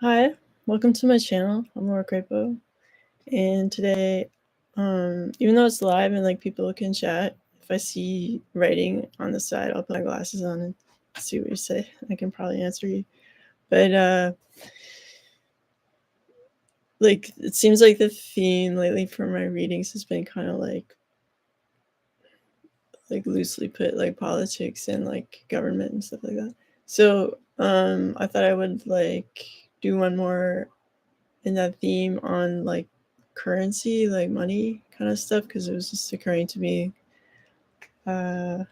Hi, welcome to my channel. I'm Laura Crapo, and today, even though it's live and like people can chat, if I see writing on the side, I'll put my glasses on and see what you say. I can probably answer you. But like it seems like the theme lately for my readings has been kind of like loosely put like politics and like government and stuff like that. So I thought I would like do one more in that theme on like currency, like money kind of stuff, because it was just occurring to me. Uh,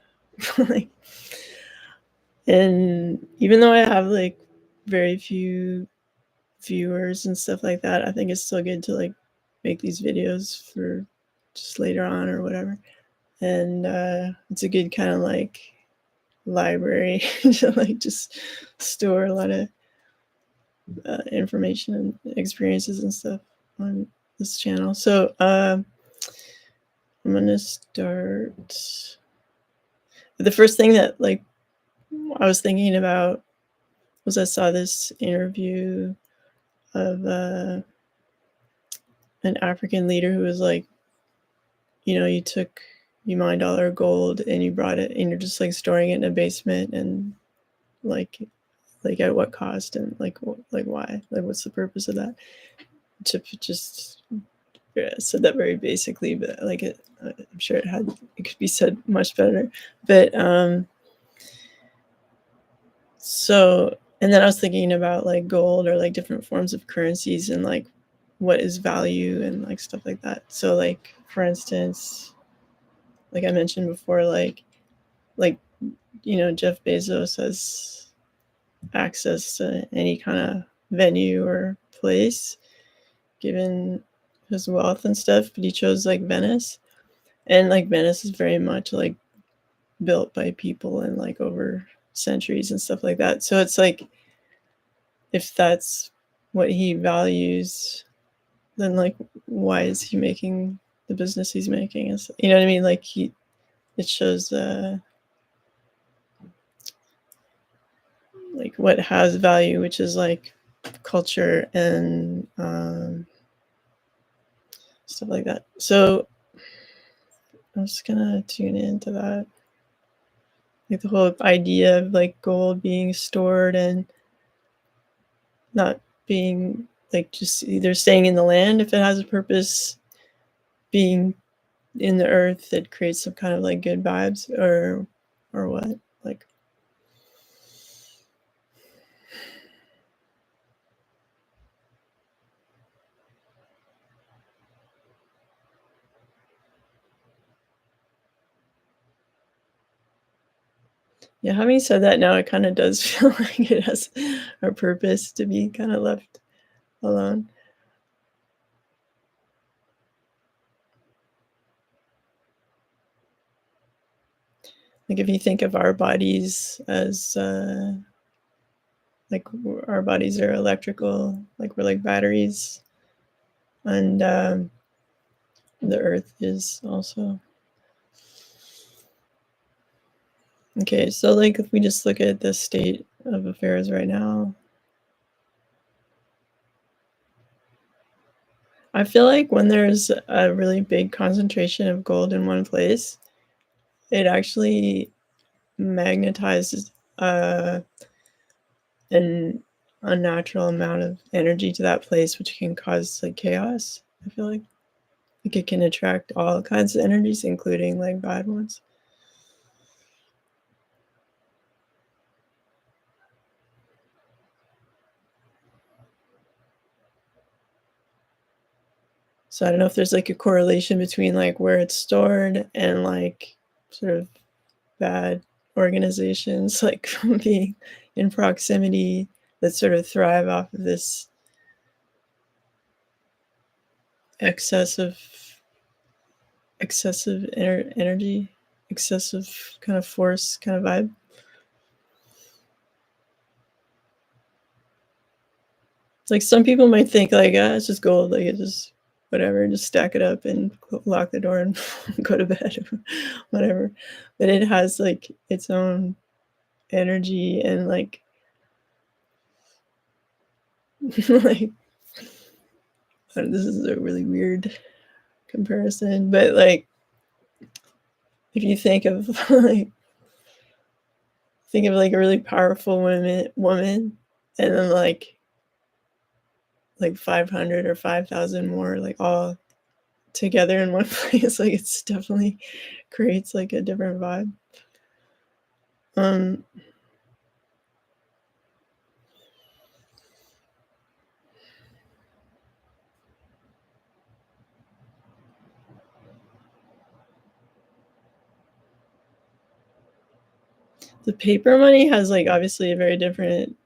like, and even though I have like very few viewers and stuff like that, I think it's still good to like make these videos for just later on or whatever. And it's a good kind of like library to like just store a lot of information and experiences and stuff on this channel. So I'm gonna start. The first thing that like I was thinking about was I saw this interview of an African leader who was like, you mined all our gold and you brought it and you're just like storing it in a basement and like like at what cost and like why, like what's the purpose of that? To just said that very basically, but like I'm sure it could be said much better. But so, and then I was thinking about like gold or like different forms of currencies and like what is value and like stuff like that. So like for instance, like I mentioned before, like Jeff Bezos has access to any kind of venue or place given his wealth and stuff, but he chose like Venice. And like Venice is very much like built by people and like over centuries and stuff like that. So it's like if that's what he values, then like why is he making the business he's making? You know what I mean? Like it shows like what has value, which is like culture and stuff like that. So I'm just gonna tune into that, like the whole idea of like gold being stored and not being like just either staying in the land if it has a purpose, being in the earth that creates some kind of like good vibes, or what, like yeah, having said that, now it kind of does feel like it has a purpose to be kind of left alone. Like if you think of our bodies as like our bodies are electrical, like we're like batteries, and the earth is also. Okay, so like if we just look at the state of affairs right now, I feel like when there's a really big concentration of gold in one place, it actually magnetizes an unnatural amount of energy to that place, which can cause like chaos. I feel like it can attract all kinds of energies, including like bad ones. So I don't know if there's like a correlation between like where it's stored and like sort of bad organizations like being in proximity that sort of thrive off of this excessive energy, excessive kind of force kind of vibe. Like some people might think like, ah, it's just gold, like it just whatever, just stack it up and lock the door and go to bed, whatever. But it has like its own energy and like Like, this is a really weird comparison, but like if you think of like a really powerful woman and then like 500 or 5,000 more like all together in one place, like it's definitely creates like a different vibe. Um the paper money has like obviously a very different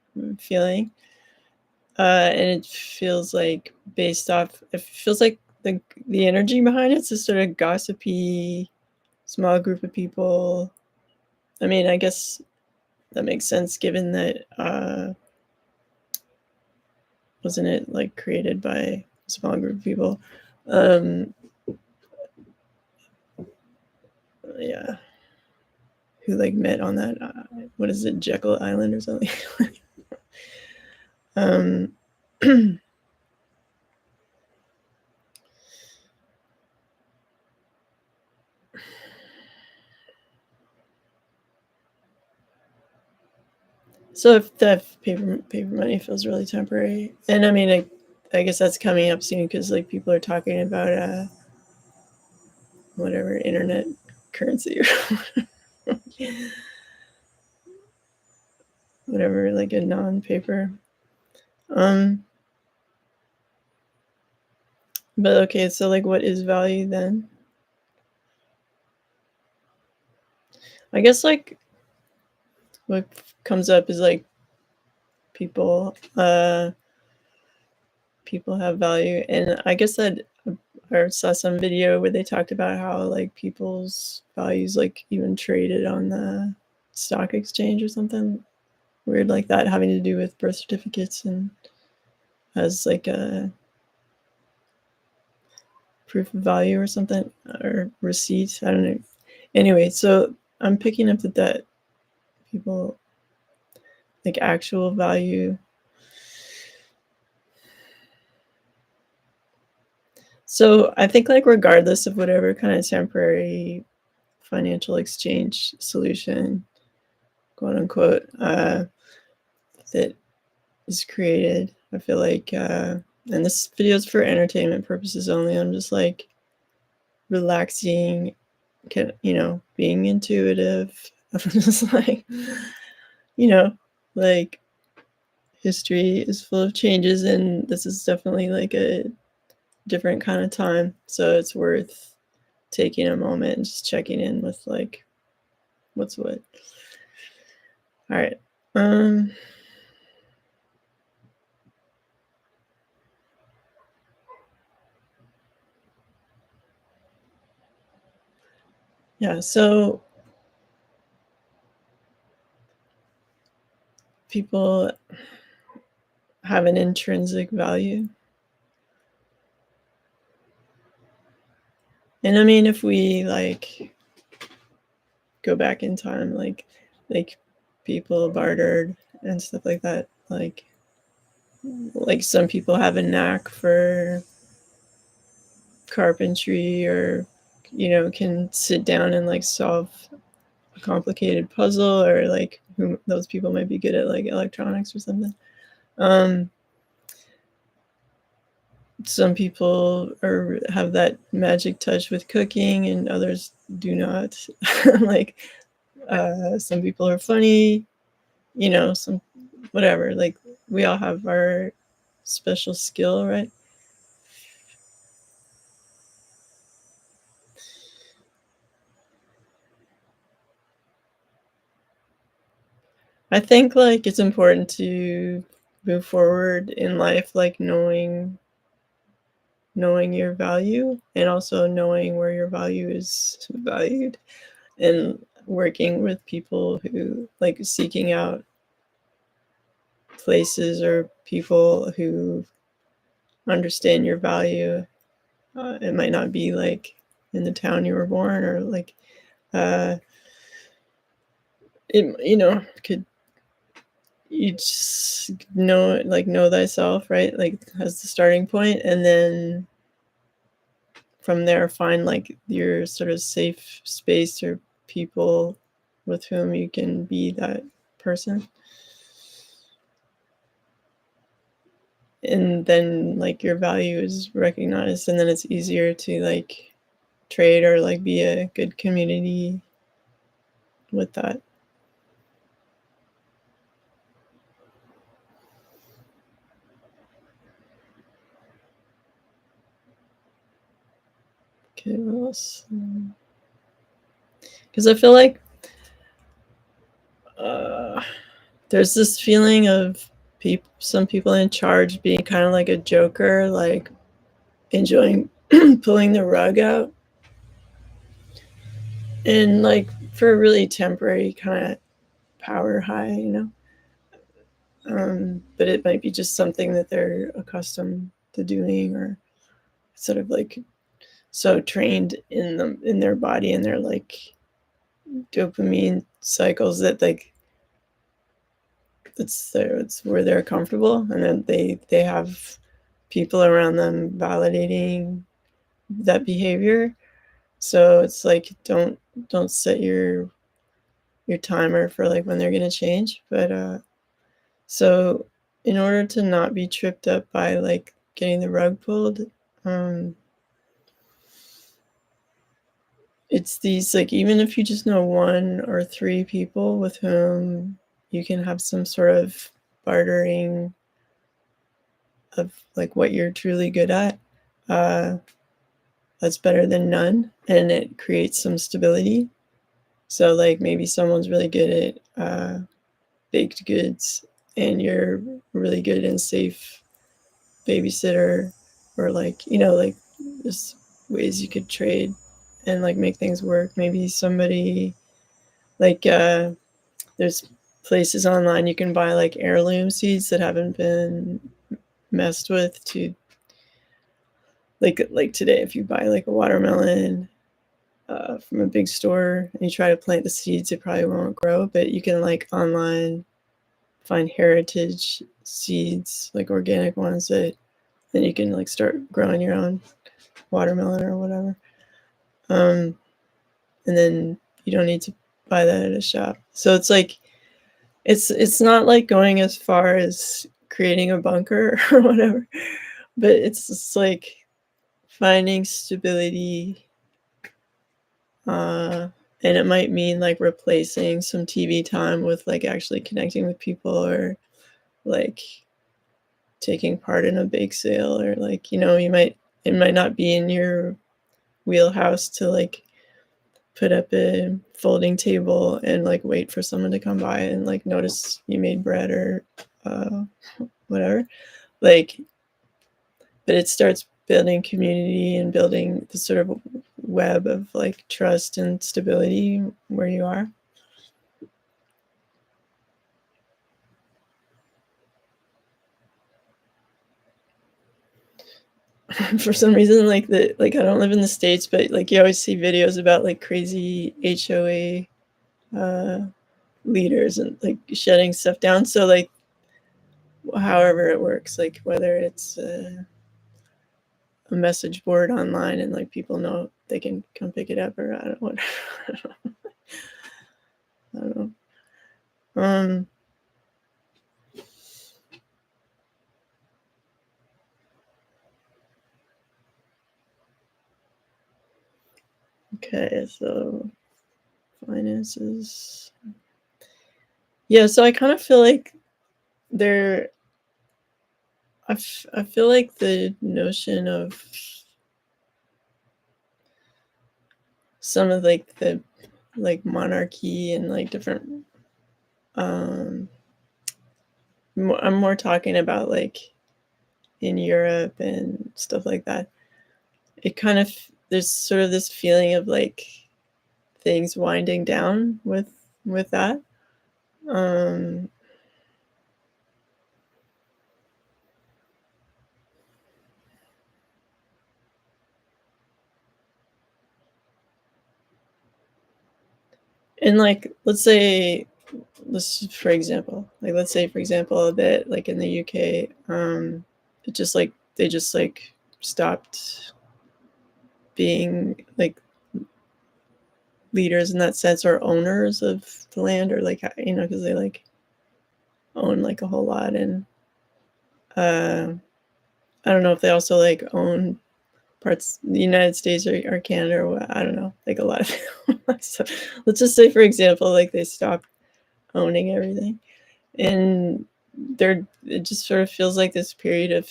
feeling. And it feels like based off it feels like the energy behind it's a sort of gossipy small group of people. I mean, I guess that makes sense given that wasn't it like created by a small group of people? Um yeah, who like met on that what is it, Jekyll Island or something? um so if the paper money feels really temporary, and I mean I guess that's coming up soon because like people are talking about whatever internet currency or whatever, like a non-paper. Um, but okay, so like, what is value then? I guess like what comes up is like people, people have value, and I guess that I saw some video where they talked about how like people's values like even traded on the stock exchange or something weird like that, having to do with birth certificates and as like a proof of value or something or receipt. I don't know. Anyway, so I'm picking up that people like actual value. So I think like regardless of whatever kind of temporary financial exchange solution, quote unquote, that is created, I feel like, and this video is for entertainment purposes only. I'm just like relaxing, being intuitive. I'm just like, you know, like history is full of changes, and this is definitely like a different kind of time. So it's worth taking a moment and just checking in with like what's what. All right. Um, yeah, so people have an intrinsic value. And I mean, if we like go back in time, like people bartered and stuff like that, like some people have a knack for carpentry or can sit down and like solve a complicated puzzle, or like those people might be good at like electronics or something. um some people have that magic touch with cooking and others do not. Like some people are funny, some whatever, like we all have our special skill, right? I think like it's important to move forward in life like knowing your value and also knowing where your value is valued, and working with people who like seeking out places or people who understand your value. It might not be like in the town you were born, or like it could you just know thyself, right? Like, as the starting point, and then from there, find, like, your sort of safe space or people with whom you can be that person. And then, like, your value is recognized, and then it's easier to, like, trade or, like, be a good community with that. Okay, what else? Because I feel like, uh, there's this feeling of some people in charge being kinda like a joker, like, enjoying pulling the rug out, and, like, for a really temporary kinda power high, you know? But it might be just something that they're accustomed to doing, or sort of, like, so trained in their body and their, like, dopamine cycles that, like, it's where they're comfortable, and then they have people around them validating that behavior. So it's like, don't set your timer for, like, when they're gonna change, but, so in order to not be tripped up by, like, getting the rug pulled, um, it's these, like, even if you just know 1 or 3 people with whom you can have some sort of bartering of, like, what you're truly good at, uh, that's better than none, and it creates some stability. So, like, maybe someone's really good at, baked goods, and you're really good and safe babysitter, or, like, like, just ways you could trade and, like, make things work. Maybe somebody, like, there's places online you can buy, like, heirloom seeds that haven't been messed with, to like today, if you buy, like, a watermelon, from a big store and you try to plant the seeds, it probably won't grow, but you can, like, online find heritage seeds, like organic ones, that then you can, like, start growing your own watermelon or whatever. Um, and then you don't need to buy that at a shop. So it's like, it's not like going as far as creating a bunker or whatever, but it's just like finding stability, uh, and it might mean, like, replacing some TV time with, like, actually connecting with people, or, like, taking part in a bake sale, or, like, it might not be in your wheelhouse to, like, put up a folding table and, like, wait for someone to come by and, like, notice you made bread, or, uh, whatever. Like, but it starts building community and building the sort of web of, like, trust and stability where you are. For some reason, I don't live in the States, but, like, you always see videos about, like, crazy HOA, uh, leaders, and, like, shutting stuff down. So, like, however it works, like, whether it's a message board online and, like, people know they can come pick it up, or I don't what I don't know. Um, okay, so finances. Yeah, so I kind of feel like there I feel like the notion of some of, like, the, like, monarchy and, like, different, um I'm more talking about, like, in Europe and stuff like that. It kind of There's sort of this feeling of, like, things winding down with that. Um, and, like, let's say, for example, like let's say for example that like in the UK, it just like they just like stopped being like leaders in that sense or owners of the land or like because they like own like a whole lot and uh I don't know if they also like own parts of the United States or Canada or what, I don't know, like a lot of so let's just say for example like they stopped owning everything and it just sort of feels like this period of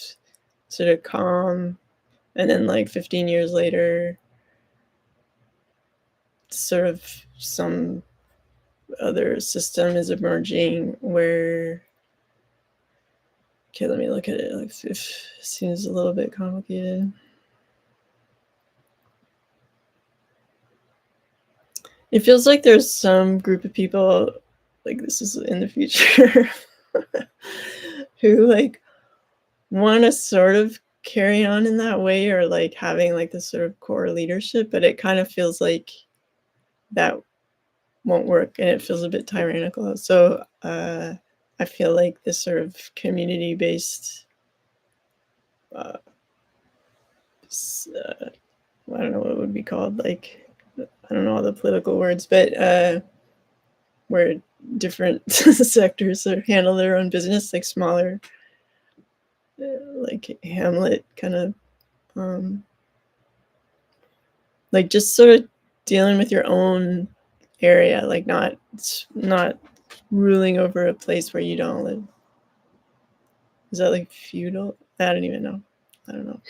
sort of calm and then like 15 years later sort of some other system is emerging where okay let me look at it like it seems a little bit complicated. It feels like there's some group of people like this is in the future who like want to sort of carry on in that way or like having like this sort of core leadership, but it kind of feels like that won't work and it feels a bit tyrannical. So I feel like this sort of community based uh, I don't know what it would be called, like I don't know all the political words, but where different sectors sort of handle their own business, like smaller, like hamlet kind of, like just sort of dealing with your own area, like not ruling over a place where you don't live. Is that like feudal? I don't even know. I don't know.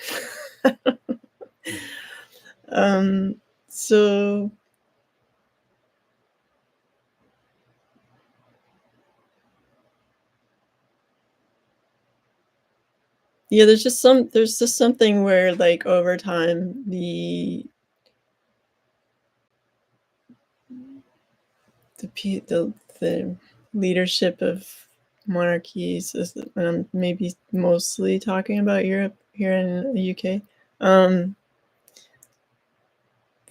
um, so yeah, there's just something where like over time the leadership of monarchies is, and I'm maybe mostly talking about Europe here in the UK.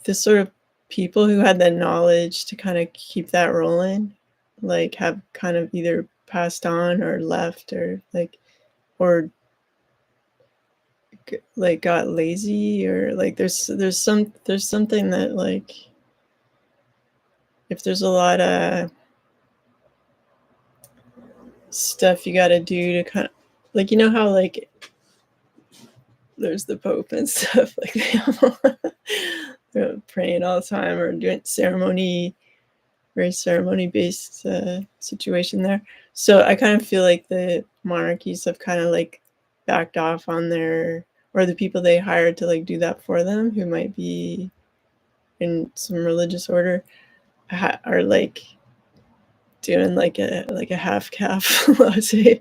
The sort of people who had the knowledge to kind of keep that rolling, like have kind of either passed on or left or like got lazy or like there's something that like if there's a lot of stuff you got to do to kind of like how like there's the Pope and stuff like they're praying all the time or doing very ceremony based situation there. So I kind of feel like the monarchies have kind of like backed off on their or the people they hired to like do that for them who might be in some religious order are like doing like a half calf let's say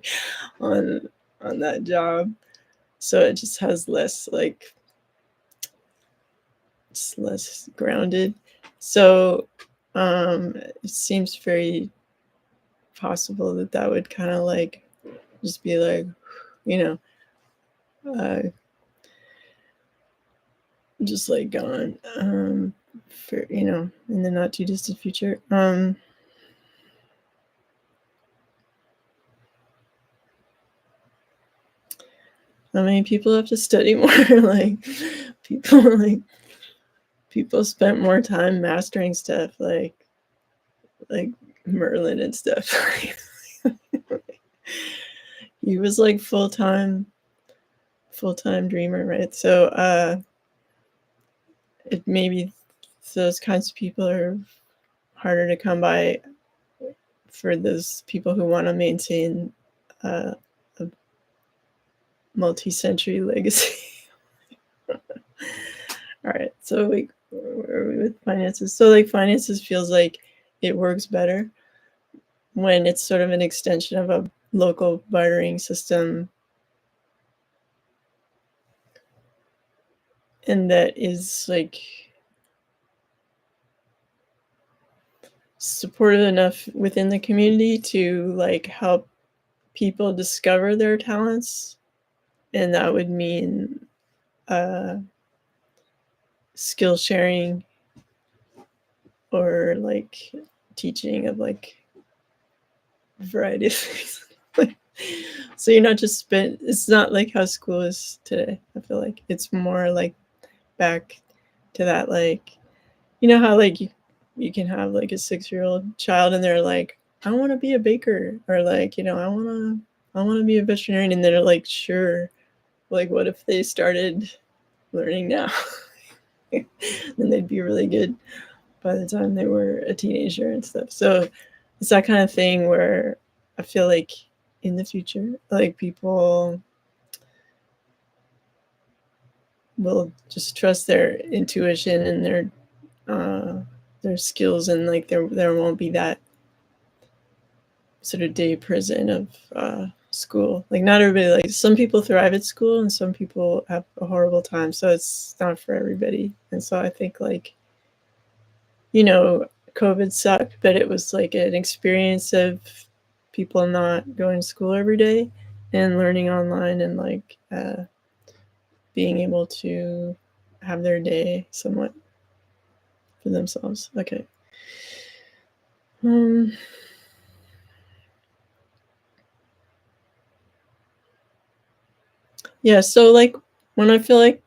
on that job, so it just has less like it's less grounded. So it seems very possible that that would kind of like just be like you know uh just like gone for in the not too distant future. I mean people have to study more like people like people spent more time mastering stuff like Merlin and stuff. He was like full-time dreamer, right? So it maybe those kinds of people are harder to come by for those people who want to maintain a multi-century legacy. All right, so like where are we with finances? So like finances feels like it works better when it's sort of an extension of a local bartering system and that is like supportive enough within the community to like help people discover their talents, and that would mean uh, skill sharing or like teaching of like variety of things. So you're not just spent. It's not like how school is today. I feel like it's more like back to that, like, you know how like you can have like a 6-year-old child and they're like, I want to be a baker, or like, I want to be a veterinarian, and they're like, sure. Like, what if they started learning now? Then they'd be really good by the time they were a teenager and stuff. So it's that kind of thing where I feel like in the future, like, people will just trust their intuition and their skills, and like there won't be that sort of day prison of school. Like, not everybody, like, some people thrive at school and some people have a horrible time. So it's not for everybody. And so I think, like, COVID sucked, but it was like an experience of people not going to school every day and learning online, and like being able to have their day somewhat for themselves. Okay. Um, yeah, so like when I feel like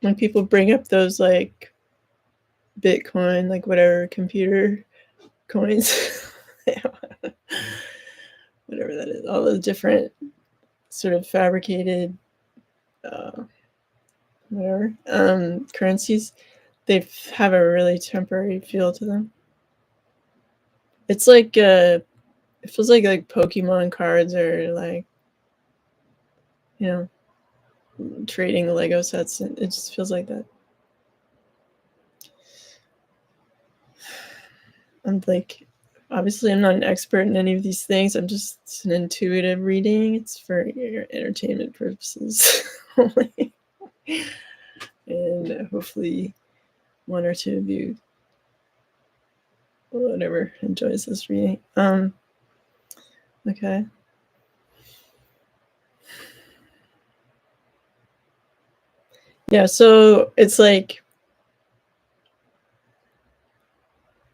when people bring up those like Bitcoin, like whatever computer coins, whatever that is, all the different sort of fabricated uh, whatever currencies, they have a really temporary feel to them. It's like it feels like Pokemon cards, or like, you know trading Lego sets. It just feels like that. I'm like, obviously I'm not an expert in any of these things. I'm just an intuitive reading. It's for your entertainment purposes only. And hopefully one or two of you, or whatever, enjoys this reading. Okay. Yeah, so it's like,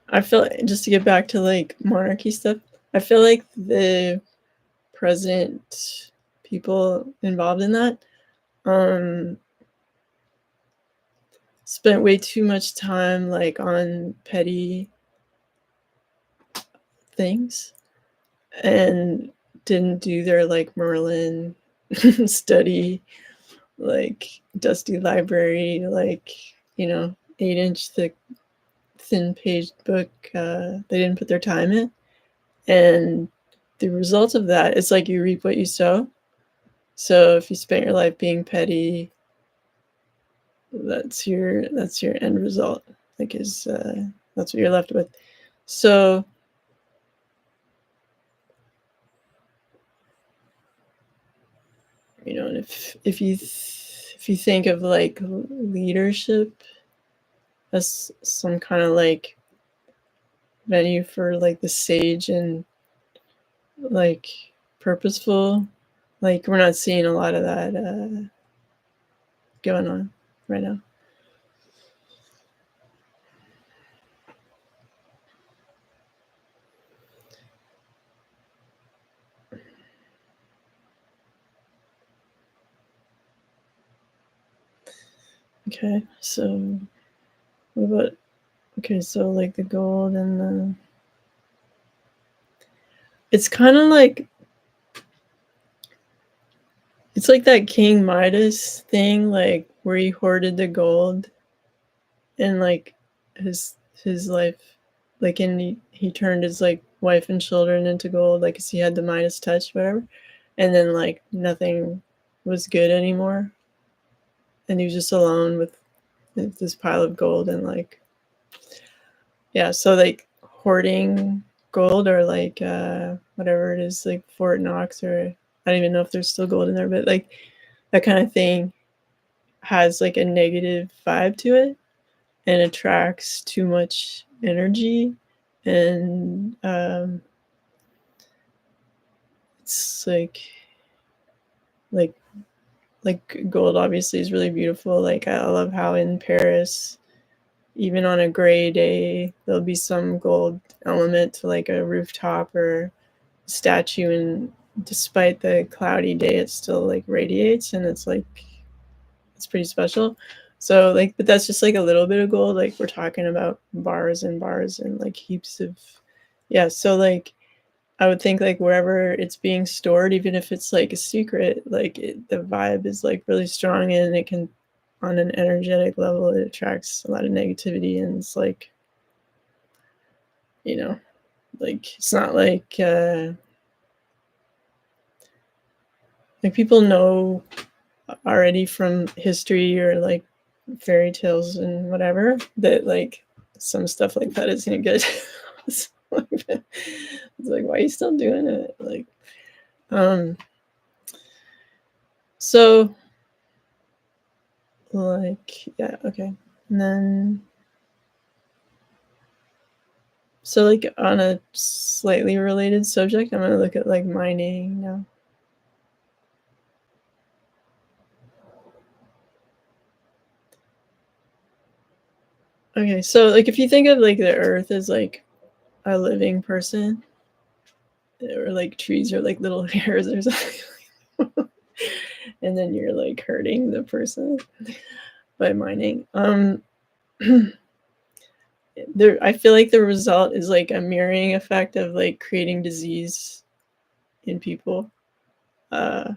I feel, just to get back to like monarchy stuff, I feel like the present people involved in that um spent way too much time like on petty things, and didn't do their like Merlin study, like dusty library, like, 8-inch thick thin page book. They didn't put their time in, and the result of that is like you reap what you sow. So if you spent your life being petty, that's your end result. Like, is that's what you're left with. So and if you think of like leadership as some kind of like venue for like the sage and like purposeful, like, we're not seeing a lot of that going on right now. Okay, so what about, okay, so like the gold and the, it's kind of like, it's like that King Midas thing, like where he hoarded the gold, and like his life, like, and he turned his like wife and children into gold, like, 'cause he had the Midas touch, whatever, and then like nothing was good anymore, and he was just alone with this pile of gold, and like, yeah, so like hoarding gold, or like whatever it is, like Fort Knox, or I don't even know if there's still gold in there, but like that kind of thing has like a negative vibe to it, and attracts too much energy, and it's like like gold obviously is really beautiful. Like, I love how in Paris, even on a gray day, there'll be some gold element to like a rooftop or statue, and despite the cloudy day, it still like radiates, and it's pretty special. So like, but that's just like a little bit of gold. Like we're talking about bars and bars and like heaps of, yeah. So like I would think like wherever it's being stored, even if it's like a secret, like the vibe is like really strong, and it can, on an energetic level, it attracts a lot of negativity, and it's like, you know, like it's not like people know already from history or like fairy tales and whatever that like some stuff like that isn't good. It's like, why are you still doing it? Like, um, so like, yeah, okay. And then, so like on a slightly related subject, I'm gonna look at like mining now. Okay, so like if you think of like the earth as like a living person, or like trees are like little hairs or something, and then you're like hurting the person by mining. There, I feel like the result is like a mirroring effect of like creating disease in people. Uh,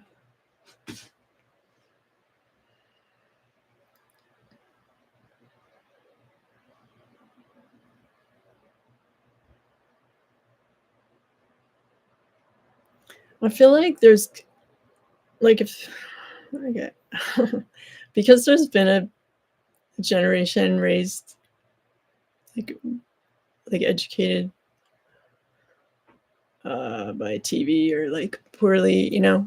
I feel like there's like if okay, because there's been a generation raised like educated by TV or like poorly, you know.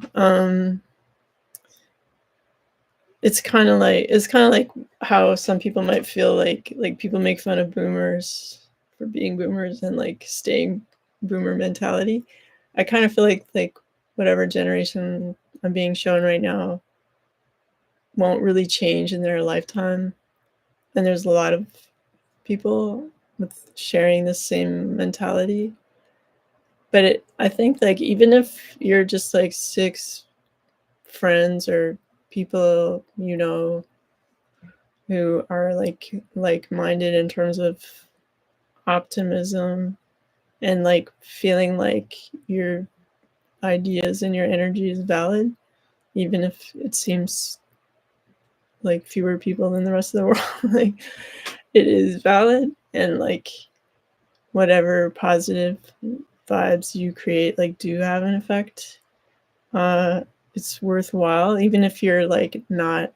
It's kind of like how some people might feel like people make fun of boomers for being boomers and like staying boomer mentality. I kind of feel like whatever generation I'm being shown right now won't really change in their lifetime, and there's a lot of people with sharing the same mentality. But I think like even if you're just like six friends or people you know who are like-minded in terms of optimism and like feeling like your ideas and your energy is valid, even if it seems like fewer people than the rest of the world, like it is valid, and like whatever positive vibes you create like do have an effect. uh it's worthwhile, even if you're like not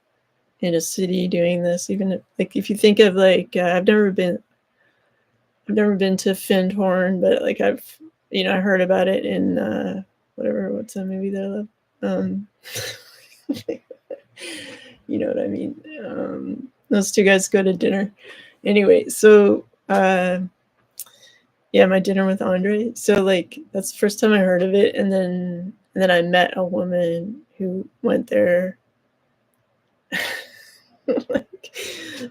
in a city doing this. Even if, like if you think of like I've never been to Findhorn, but like I heard about it in what's that movie that I love? Um, you know what I mean? Those two guys go to dinner. Anyway, so yeah, my dinner with Andre. So like that's the first time I heard of it, and then I met a woman who went there. Like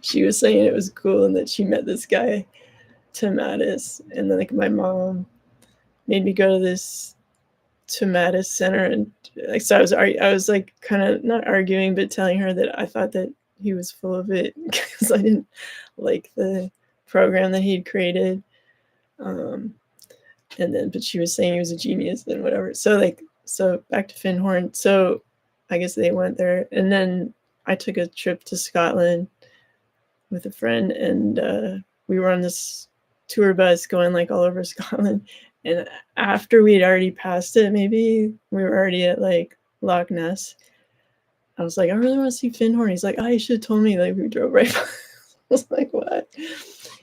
she was saying it was cool and that she met this guy Tomatis, and then like my mom made me go to this Tomatis center, and like so I was like kind of not arguing but telling her that I thought that he was full of it because I didn't like the program that he'd created. um and then but she was saying he was a genius and whatever. So like, so back to Findhorn. So I guess they went there, and then I took a trip to Scotland with a friend, and we were on this tour bus going like all over Scotland. And after we'd already passed it, maybe we were already at like Loch Ness. I was like, I really want to see Findhorn. He's like, oh, you should have told me. Like we drove right by. I was like, what?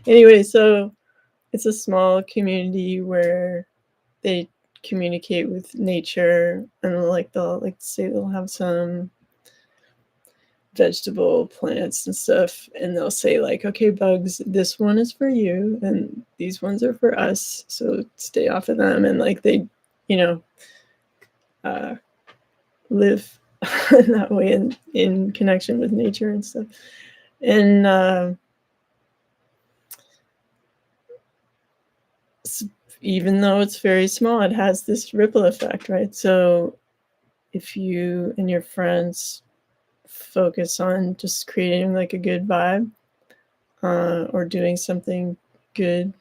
Anyway, so it's a small community where they communicate with nature, and like they'll like say they'll have some vegetable plants and stuff, and they'll say like, okay, bugs, this one is for you and these ones are for us, so stay off of them. And like they, you know, uh, live in that way, in connection with nature and stuff. And even though it's very small, it has this ripple effect, right? So if you and your friends focus on just creating like a good vibe, or doing something good,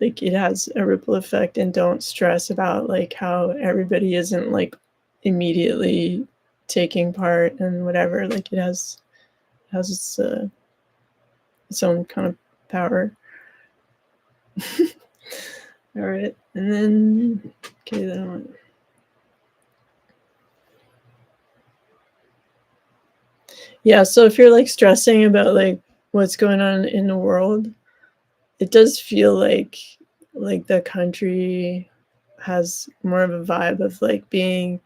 like it has a ripple effect, and don't stress about like how everybody isn't like immediately taking part and whatever. Like it has its own kind of power. All right, and then okay, then yeah. So if you're like stressing about like what's going on in the world, it does feel like the country has more of a vibe of like being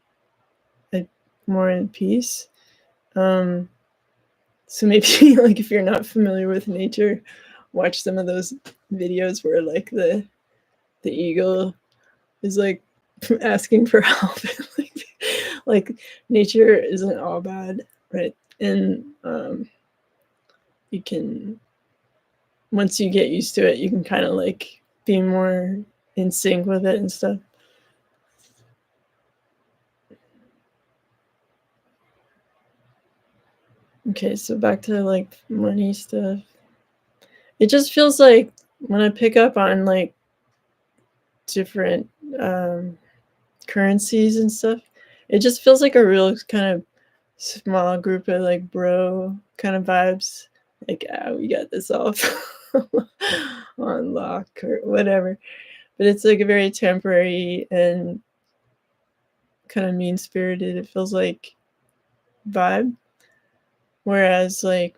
like more in peace. Um, so maybe like if you're not familiar with nature, watch some of those videos where like the eagle is like asking for help. like nature isn't all bad, right? And you can, once you get used to it, you can kind of like be more in sync with it and stuff. Okay, so back to like money stuff. It just feels like when I pick up on like different currencies and stuff, it just feels like a real kind of small group of like bro kind of vibes. Like, ah, we got this off on lock or whatever. But it's like a very temporary and kind of mean spirited, it feels like, vibe. Whereas like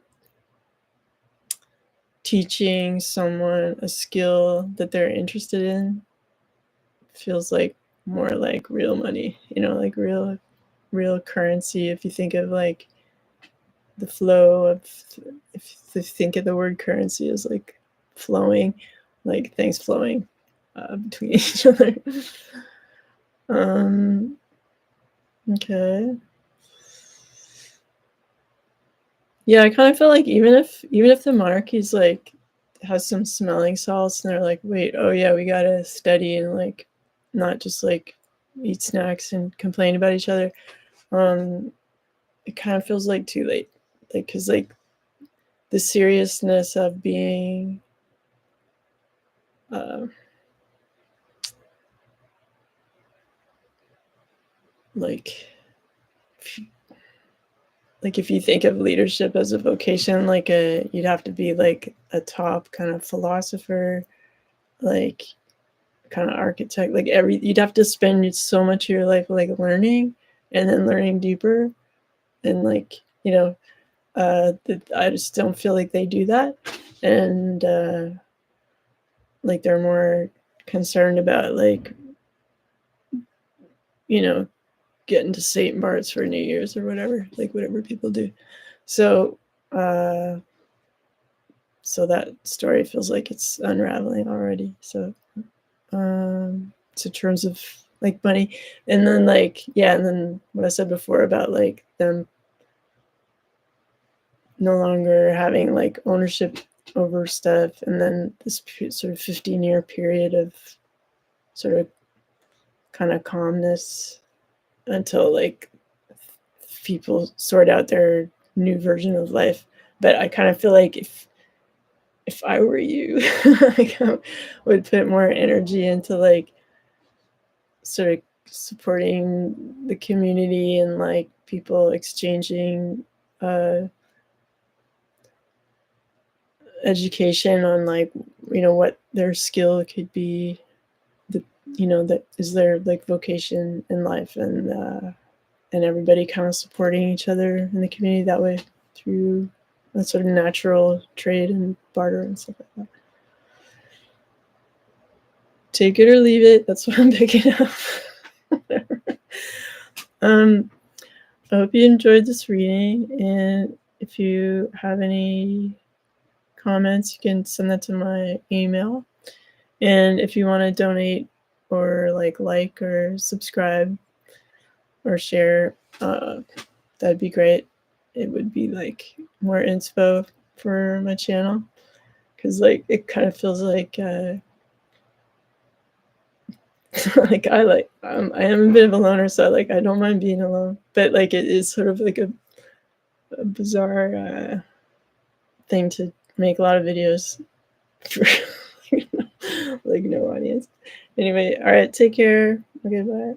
teaching someone a skill that they're interested in feels like more like real money, like real currency. If you think of like the flow of, if you think of the word currency as like flowing, like things flowing between each other. um okay, yeah, I kind of feel like even if the monarchy's like has some smelling salts and they're like, wait, oh yeah, we gotta study and like not just like eat snacks and complain about each other. It kind of feels like too late, like because like the seriousness of being uh, like if you think of leadership as a vocation, like you'd have to be like a top kind of philosopher, like kind of architect, like you'd have to spend so much of your life like learning and then learning deeper, and like I just don't feel like they do that. And like they're more concerned about like you know getting to St. Bart's for New Year's or whatever, like whatever people do. So uh so that story feels like it's unraveling already. So in terms of like money, and then like yeah, and then what I said before about like them no longer having like ownership over stuff, and then this sort of 15-year period of sort of kind of calmness until like people sort out their new version of life. But I kind of feel like if I were you, like, I would put more energy into like sort of supporting the community and like people exchanging uh, education on like what their skill could be, that that is their like vocation in life, and everybody kind of supporting each other in the community that way through a sort of natural trade and barter and stuff like that. Take it or leave it. That's what I'm picking up. um, I hope you enjoyed this reading, and if you have any comments, you can send that to my email. And if you want to donate or like or subscribe or share, that'd be great. It would be like more inspo for my channel, because like it kind of feels like Like, I am a bit of a loner, so, like, I don't mind being alone, but, like, it is sort of like a bizarre, thing to make a lot of videos for, like, no audience. Anyway, alright, take care. Okay, bye.